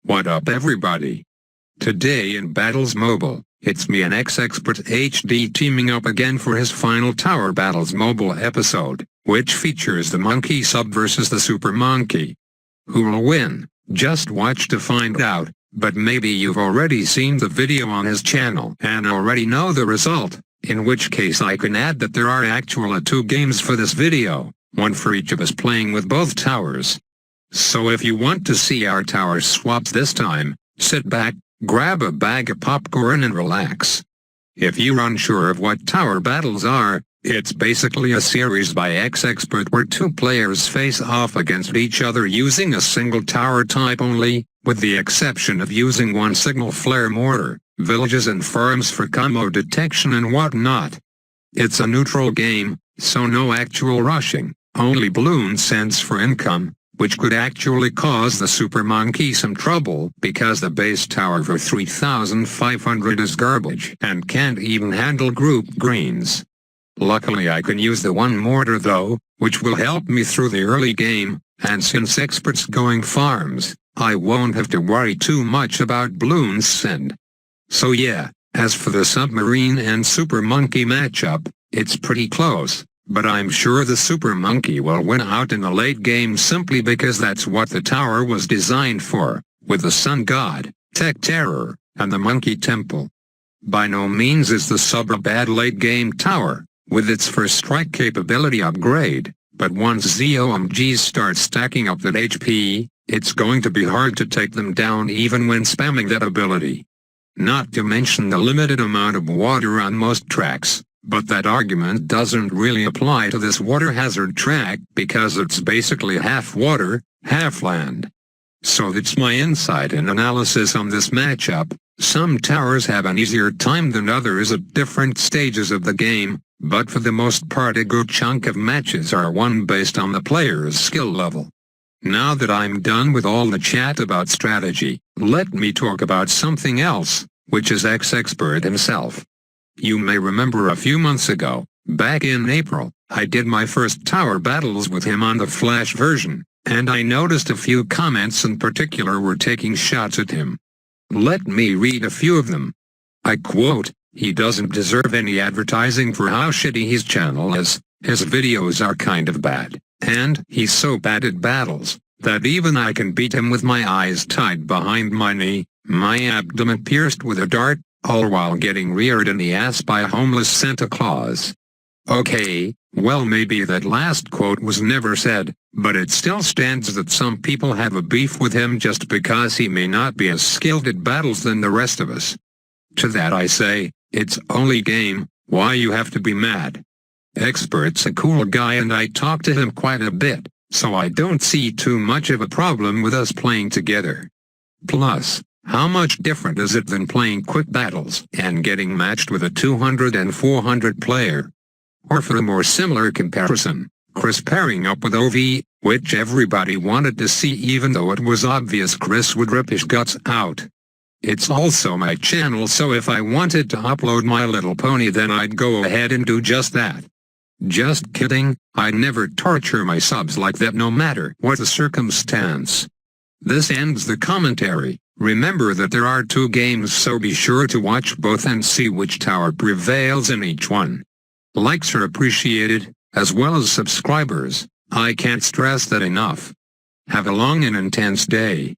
What up everybody? Today in Battles Mobile, it's me and X-Expert HD teaming up again for his final Tower Battles Mobile episode, which features the Monkey Sub versus the Super Monkey. Who will win? Just watch to find out, but maybe you've already seen the video on his channel and already know the result, in which case I can add that there are actually 2 games for this video, one for each of us playing with both towers. So if you want to see our tower swaps this time, sit back, grab a bag of popcorn and relax. If you're unsure of what tower battles are, it's basically a series by X-Expert where 2 players face off against each other using a single tower type only, with the exception of using one signal flare mortar, villages and farms for combo detection and whatnot. It's a neutral game, so no actual rushing, only balloon cents for income, which could actually cause the Super Monkey some trouble because the base tower for 3,500 is garbage and can't even handle group greens. Luckily I can use the one mortar though, which will help me through the early game, and since Expert's going farms, I won't have to worry too much about Bloons' send. So yeah, as for the Submarine and Super Monkey matchup, it's pretty close. But I'm sure the Super Monkey will win out in the late game simply because that's what the tower was designed for, with the Sun God, Tech Terror, and the Monkey Temple. By no means is the Sub a bad late game tower, with its first strike capability upgrade, but once ZOMGs start stacking up that HP, it's going to be hard to take them down even when spamming that ability. Not to mention the limited amount of water on most tracks. But that argument doesn't really apply to this water hazard track because it's basically half water, half land. So that's my insight and analysis on this matchup. Some towers have an easier time than others at different stages of the game, but for the most part a good chunk of matches are won based on the player's skill level. Now that I'm done with all the chat about strategy, let me talk about something else, which is X-Expert himself. You may remember a few months ago, back in April, I did my first tower battles with him on the Flash version, and I noticed a few comments in particular were taking shots at him. Let me read a few of them. I quote, "He doesn't deserve any advertising for how shitty his channel is, his videos are kind of bad, and he's so bad at battles, that even I can beat him with my eyes tied behind my knee, my abdomen pierced with a dart, all while getting reared in the ass by a homeless Santa Claus." Okay, well maybe that last quote was never said, but it still stands that some people have a beef with him just because he may not be as skilled at battles than the rest of us. To that I say, it's only game, why you have to be mad? Expert's a cool guy and I talk to him quite a bit, so I don't see too much of a problem with us playing together. Plus, how much different is it than playing quick battles and getting matched with a 200 and 400 player? Or for a more similar comparison, Chris pairing up with OV, which everybody wanted to see even though it was obvious Chris would rip his guts out. It's also my channel, so if I wanted to upload My Little Pony then I'd go ahead and do just that. Just kidding, I never torture my subs like that no matter what the circumstance. This ends the commentary. Remember that there are 2 games, so be sure to watch both and see which tower prevails in each one. Likes are appreciated, as well as subscribers. I can't stress that enough. Have a long and intense day.